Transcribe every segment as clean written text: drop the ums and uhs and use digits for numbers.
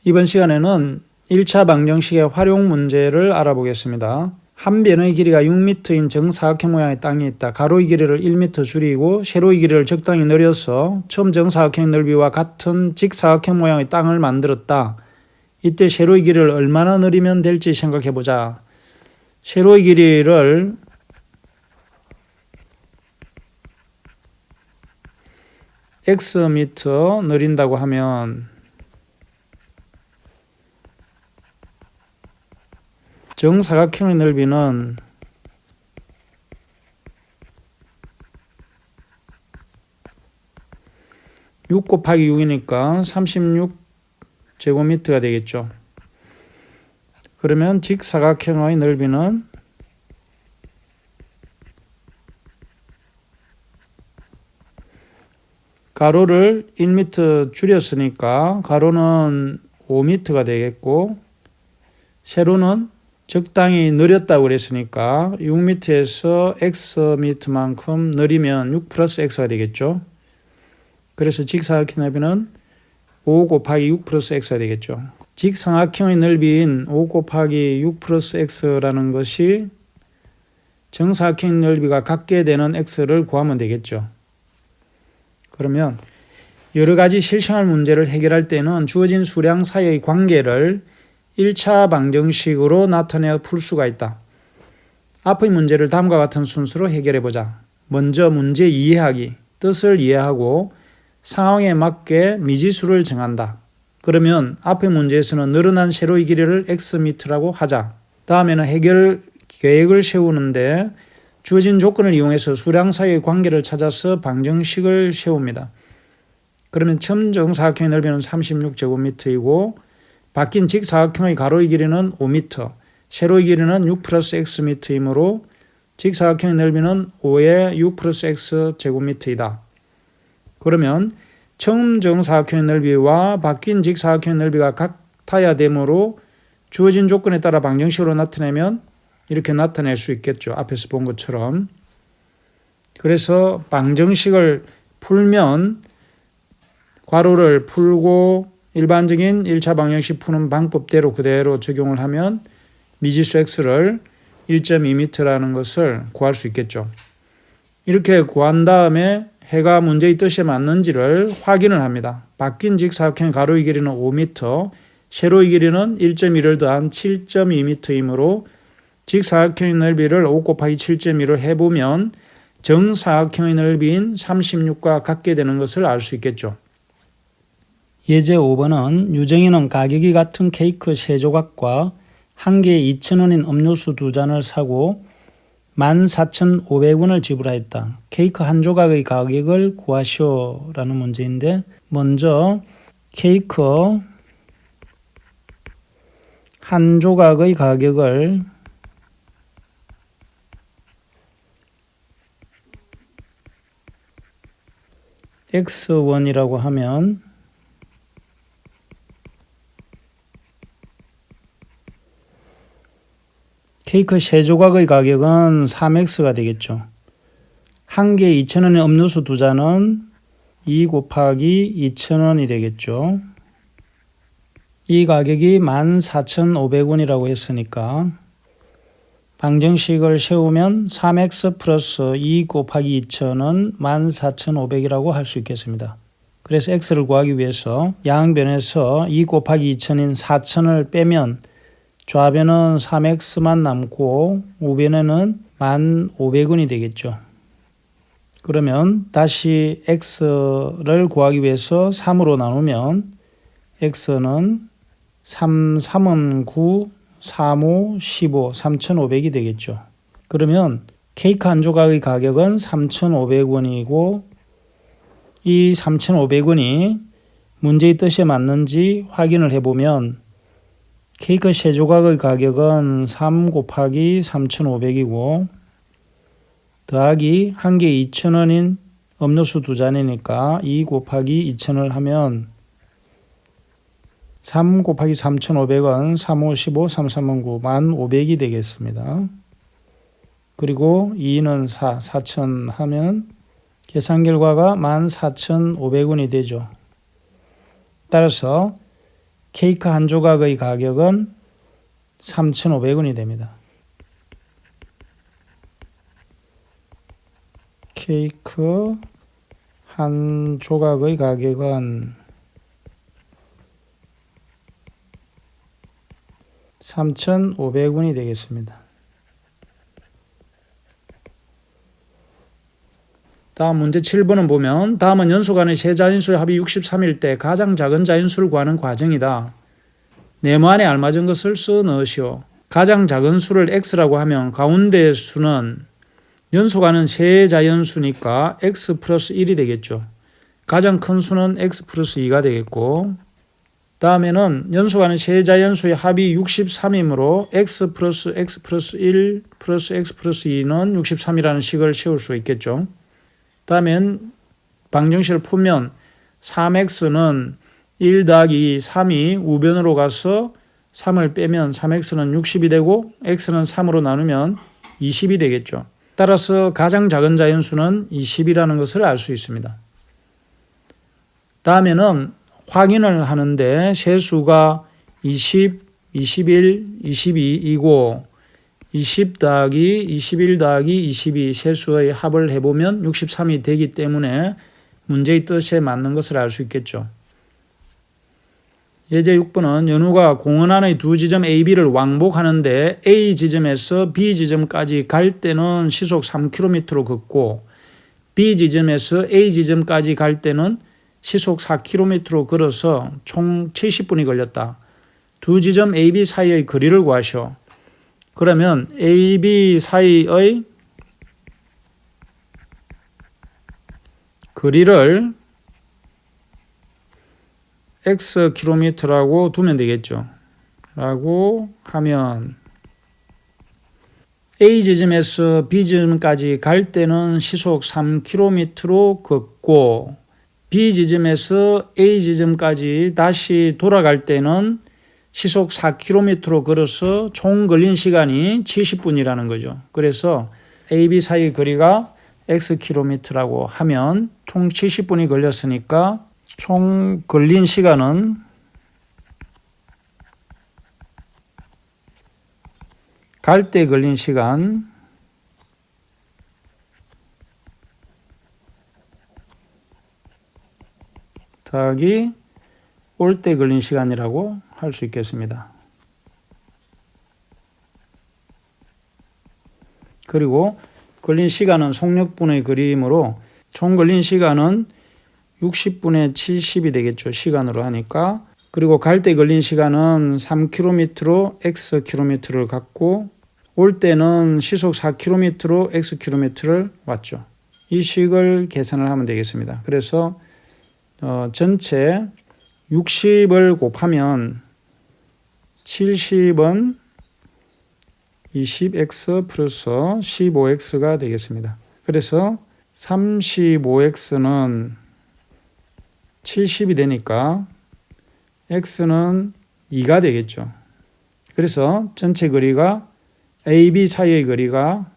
이번 시간에는 1차 방정식의 활용 문제를 알아보겠습니다. 한 변의 길이가 6m인 정사각형 모양의 땅이 있다. 가로의 길이를 1m 줄이고 세로의 길이를 적당히 늘려서 처음 정사각형 넓이와 같은 직사각형 모양의 땅을 만들었다. 이때 세로의 길이를 얼마나 늘리면 될지 생각해보자. 세로의 길이를 xm 늘린다고 하면 정사각형의 넓이는 (6 곱하기 6이니까) 36제곱미터가 되겠죠. 그러면 직사각형의 넓이는 가로를 1m 줄였으니까 가로는 5m가 되겠고, 세로는 적당히 늘렸다고 그랬으니까 6m에서 xm만큼 늘리면 6 플러스 x가 되겠죠. 그래서 직사각형 넓이는 5 곱하기 6 플러스 x가 되겠죠. 직사각형의 넓이인 5 곱하기 6 플러스 x라는 것이 정사각형 넓이가 같게 되는 x를 구하면 되겠죠. 그러면 여러 가지 실생활 문제를 해결할 때는 주어진 수량 사이의 관계를 1차 방정식으로 나타내어 풀 수가 있다. 앞의 문제를 다음과 같은 순서로 해결해보자. 먼저 문제 이해하기, 뜻을 이해하고 상황에 맞게 미지수를 정한다. 그러면 앞의 문제에서는 늘어난 세로의 길이를 xm라고 하자. 다음에는 해결 계획을 세우는데 주어진 조건을 이용해서 수량 사이의 관계를 찾아서 방정식을 세웁니다. 그러면 처음 정사각형의 넓이는 36제곱미터이고 바뀐 직사각형의 가로의 길이는 5m, 세로의 길이는 6 플러스 xm이므로 직사각형의 넓이는 5의 6 플러스 x 제곱미터이다. 그러면 처음 정사각형의 넓이와 바뀐 직사각형의 넓이가 같아야 되므로 주어진 조건에 따라 방정식으로 나타내면 이렇게 나타낼 수 있겠죠. 앞에서 본 것처럼. 그래서 방정식을 풀면 괄호를 풀고 일반적인 1차 방정식 푸는 방법대로 그대로 적용을 하면 미지수 x를 1.2m라는 것을 구할 수 있겠죠. 이렇게 구한 다음에 해가 문제의 뜻에 맞는지를 확인을 합니다. 바뀐 직사각형 가로의 길이는 5m, 세로의 길이는 1.1을 더한 7.2m이므로 직사각형의 넓이를 5 곱하기 7.1을 해보면 정사각형의 넓이인 36과 같게 되는 것을 알 수 있겠죠. 예제 5번은 유정이는 가격이 같은 케이크 3조각과 한 개에 2,000원인 음료수 2잔을 사고 14,500원을 지불하였다. 케이크 한 조각의 가격을 구하시오라는 문제인데, 먼저 케이크 한 조각의 가격을 x1이라고 하면 케이크 3조각의 가격은 3x가 되겠죠. 한 개 2,000원의 음료수 2잔은 2 곱하기 2,000원이 되겠죠. 이 가격이 14,500원이라고 했으니까 방정식을 세우면 3x 플러스 2 곱하기 2,000은 14,500이라고 할 수 있겠습니다. 그래서 x를 구하기 위해서 양변에서 2 곱하기 2,000인 4,000을 빼면 좌변은 3x만 남고 우변에는 1,500원이 되겠죠. 그러면 다시 x를 구하기 위해서 3으로 나누면 x는 3, 3은 9, 3, 5, 15, 3,500이 되겠죠. 그러면 케이크 한 조각의 가격은 3,500원이고 이 3,500원이 문제의 뜻에 맞는지 확인을 해보면 케이크 3조각의 가격은 3 곱하기 3,500이고 더하기 한 개 2,000원인 음료수 2잔이니까 2 곱하기 2,000을 하면 3 곱하기 3,500은 3, 5, 15, 3, 3은 9, 1,500이 되겠습니다. 그리고 2는 4, 4,000 하면 계산 결과가 14,500원이 되죠. 따라서 케이크 한 조각의 가격은 3,500원이 됩니다. 케이크 한 조각의 가격은 3,500원이 되겠습니다. 다음 문제 7번은 보면 다음은 연수 간의 세 자연수의 합이 63일 때 가장 작은 자연수를 구하는 과정이다. 네모 안에 알맞은 것을 써 넣으시오. 가장 작은 수를 x라고 하면 가운데 수는 연수 간은 세 자연수니까 x 플러스 1이 되겠죠. 가장 큰 수는 x 플러스 2가 되겠고, 다음에는 연수 간의 세 자연수의 합이 63이므로 x 플러스 1 플러스 x 플러스 2는 63이라는 식을 세울 수 있겠죠. 다음엔 방정식을 풀면 3x는 1 더하기 3이 우변으로 가서 3을 빼면 3x는 60이 되고 x는 3으로 나누면 20이 되겠죠. 따라서 가장 작은 자연수는 20이라는 것을 알 수 있습니다. 다음에는 확인을 하는데 세수가 20, 21, 22이고 20 더하기 21 더하기 22 세수의 합을 해보면 63이 되기 때문에 문제의 뜻에 맞는 것을 알 수 있겠죠. 예제 6번은 연우가 공원 안의 두 지점 A, B를 왕복하는데 A 지점에서 B 지점까지 갈 때는 시속 3km로 걷고 B 지점에서 A 지점까지 갈 때는 시속 4km로 걸어서 총 70분이 걸렸다. 두 지점 A, B 사이의 거리를 구하시오. 그러면 A, B 사이의 거리를 xkm라고 두면 되겠죠. 라고 하면 A 지점에서 B 지점까지 갈 때는 시속 3km로 걷고 B 지점에서 A 지점까지 다시 돌아갈 때는 시속 4km로 걸어서 총 걸린 시간이 70분이라는 거죠. 그래서 A, B 사이의 거리가 xkm라고 하면 총 70분이 걸렸으니까 총 걸린 시간은 갈 때 걸린 시간 더하기 올 때 걸린 시간이라고 할 수 있겠습니다. 그리고 걸린 시간은 속력분의 거리이므로 총 걸린 시간은 60분의 70이 되겠죠. 시간으로 하니까. 그리고 갈 때 걸린 시간은 3km로 xkm를 갖고 올 때는 시속 4km로 xkm를 왔죠. 이 식을 계산을 하면 되겠습니다. 그래서 전체 60을 곱하면 70은 20x 플러스 15x가 되겠습니다. 그래서 35x는 70이 되니까 x는 2가 되겠죠. 그래서 전체 거리가 A, B 사이의 거리가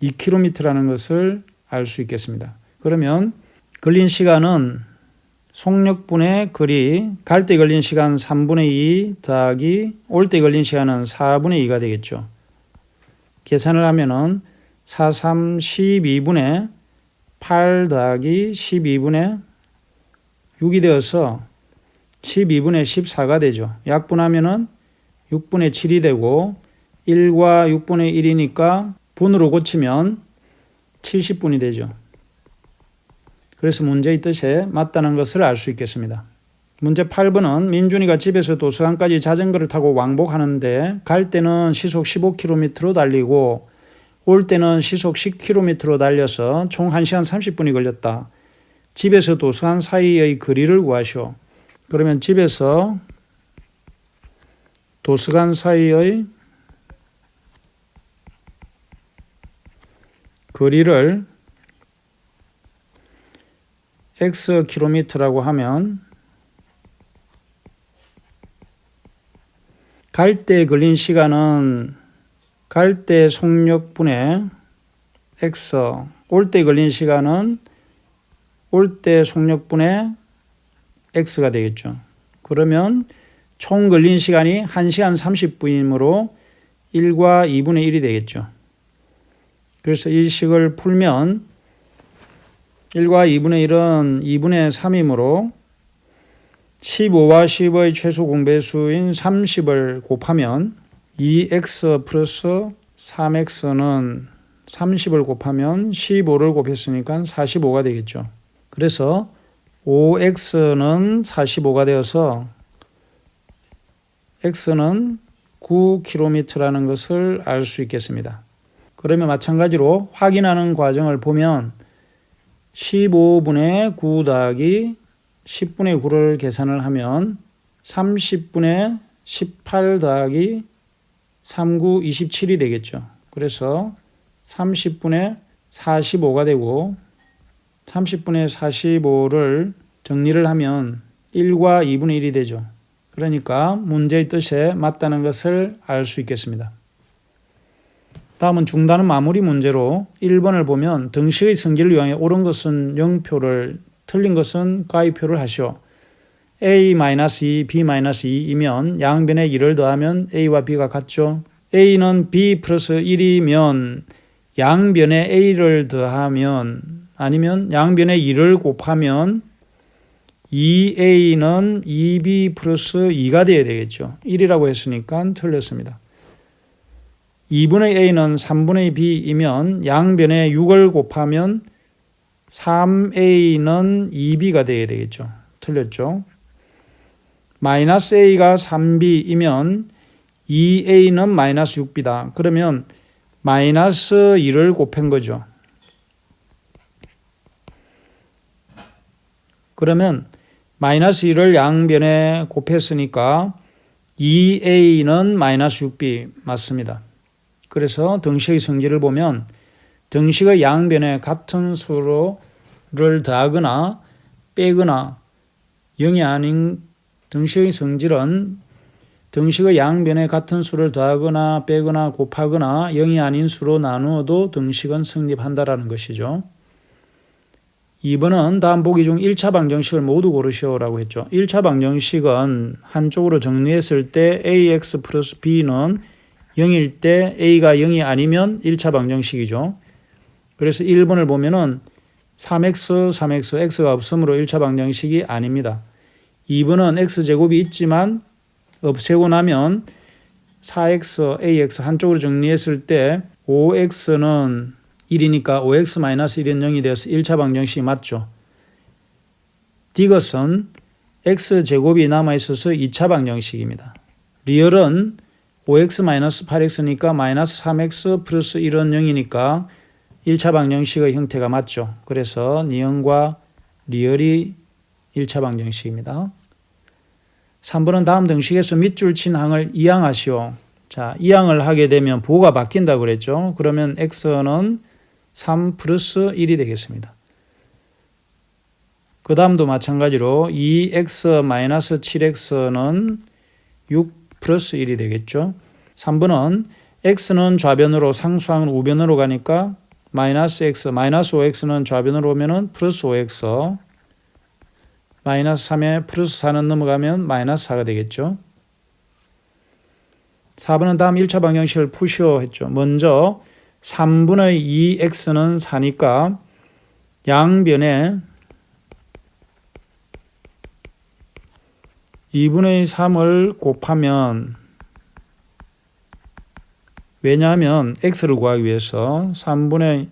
2km라는 것을 알 수 있겠습니다. 그러면 걸린 시간은 속력분의 거리, 갈 때 걸린 시간 3분의 2 더하기 올 때 걸린 시간은 4분의 2가 되겠죠. 계산을 하면은 4, 3, 12분의 8 더하기 12분의 6이 되어서 12분의 14가 되죠. 약분하면은 6분의 7이 되고 1과 6분의 1이니까 분으로 고치면 70분이 되죠. 그래서 문제의 뜻에 맞다는 것을 알 수 있겠습니다. 문제 8번은 민준이가 집에서 도서관까지 자전거를 타고 왕복하는데 갈 때는 시속 15km로 달리고 올 때는 시속 10km로 달려서 총 1시간 30분이 걸렸다. 집에서 도서관 사이의 거리를 구하시오. 그러면 집에서 도서관 사이의 거리를 xkm라고 하면 갈 때 걸린 시간은 갈 때 속력분의 x, 올 때 걸린 시간은 올 때 속력분의 x가 되겠죠. 그러면 총 걸린 시간이 1시간 30분이므로 1과 2분의 1이 되겠죠. 그래서 이 식을 풀면 1과 2분의 1은 2분의 3이므로 15와 10의 최소 공배수인 30을 곱하면 2x 플러스 3x는 30을 곱하면 15를 곱했으니까 45가 되겠죠. 그래서 5x는 45가 되어서 x는 9km라는 것을 알 수 있겠습니다. 그러면 마찬가지로 확인하는 과정을 보면 15분의 9 더하기 10분의 9를 계산을 하면 30분의 18 더하기 39, 27이 되겠죠. 그래서 30분의 45가 되고 30분의 45를 정리를 하면 1과 2분의 1이 되죠. 그러니까 문제의 뜻에 맞다는 것을 알 수 있겠습니다. 다음은 중단은 마무리 문제로 1번을 보면 등식의 성질을 이용해 옳은 것은 0표를 틀린 것은 가위표를 하시오. A-2, B-2이면 양변에 2를 더하면 A와 B가 같죠. A는 B 플러스 1이면 양변에 A를 더하면 아니면 양변에 2를 곱하면 2A는 2B 플러스 2가 되어야 되겠죠. 1이라고 했으니까 틀렸습니다. 2분의 A는 3분의 B이면 양변에 6을 곱하면 3A는 2B가 되어야 되겠죠. 틀렸죠. 마이너스 A가 3B이면 2A는 마이너스 6B다. 그러면 마이너스 2를 곱한 거죠. 그러면 마이너스 1을 양변에 곱했으니까 2A는 마이너스 6B 맞습니다. 그래서 등식의 성질을 보면 등식의 양변에 같은 수를 더하거나 빼거나 0이 아닌 등식의 성질은 등식의 양변에 같은 수를 더하거나 빼거나 곱하거나 0이 아닌 수로 나누어도 등식은 성립한다라는 것이죠. 2번은 다음 보기 중 1차 방정식을 모두 고르시오라고 했죠. 1차 방정식은 한쪽으로 정리했을 때 ax 플러스 b는 0일 때 a가 0이 아니면 1차 방정식이죠. 그래서 1번을 보면은 3x, x가 없으므로 1차 방정식이 아닙니다. 2번은 x제곱이 있지만 없애고 나면 4x, ax 한쪽으로 정리했을 때 5x는 1이니까 5x-1은 0이 되어서 1차 방정식이 맞죠. 디귿은 x제곱이 남아있어서 2차 방정식입니다. 리얼은 5x-8x니까 마이너스 3x 플러스 1은 0이니까 1차 방정식의 형태가 맞죠. 그래서 니은과 리얼이 1차 방정식입니다. 3번은 다음 등식에서 밑줄 친 항을 이항하시오. 자, 이항을 하게 되면 부호가 바뀐다고 그랬죠. 그러면 x는 3 플러스 1이 되겠습니다. 그 다음도 마찬가지로 2x-7x는 6 플러스 1이 되겠죠. 3번은 x는 좌변으로 상수항은 우변으로 가니까 마이너스 x, 마이너스 5x는 좌변으로 오면은 플러스 5x, 마이너스 3에 플러스 4는 넘어가면 마이너스 4가 되겠죠. 4번은 다음 1차 방정식을 푸시오 했죠. 먼저 3분의 2x는 4니까 양변에 2분의 3을 곱하면, 왜냐하면 x를 구하기 위해서 3분의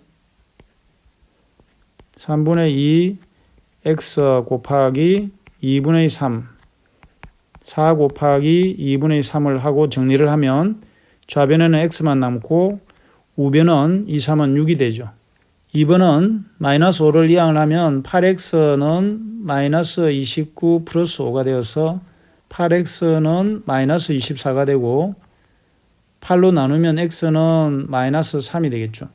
2 x 곱하기 2분의 3 4 곱하기 2분의 3을 하고 정리를 하면 좌변에는 x만 남고 우변은 2, 3은 6이 되죠. 2번은 마이너스 5를 이항을 하면 8x는 마이너스 29 플러스 5가 되어서 8x는 마이너스 24가 되고 8로 나누면 x는 마이너스 3이 되겠죠.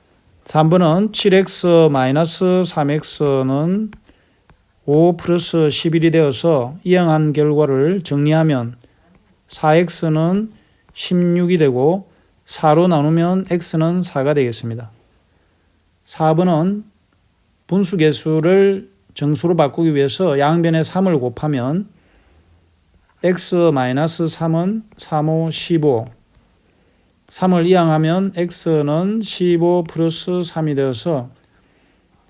3번은 7x 마이너스 3x는 5 플러스 11이 되어서 이항한 결과를 정리하면 4x는 16이 되고 4로 나누면 x는 4가 되겠습니다. 4번은 분수계수를 정수로 바꾸기 위해서 양변에 3을 곱하면 x-3은 3, 5, 15. 3을 이항하면 x는 15 플러스 3이 되어서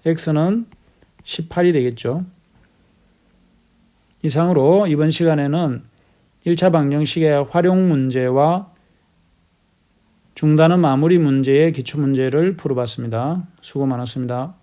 x는 18이 되겠죠. 이상으로 이번 시간에는 1차 방정식의 활용 문제와 중단음 마무리 문제의 기출문제를 풀어봤습니다. 수고 많았습니다.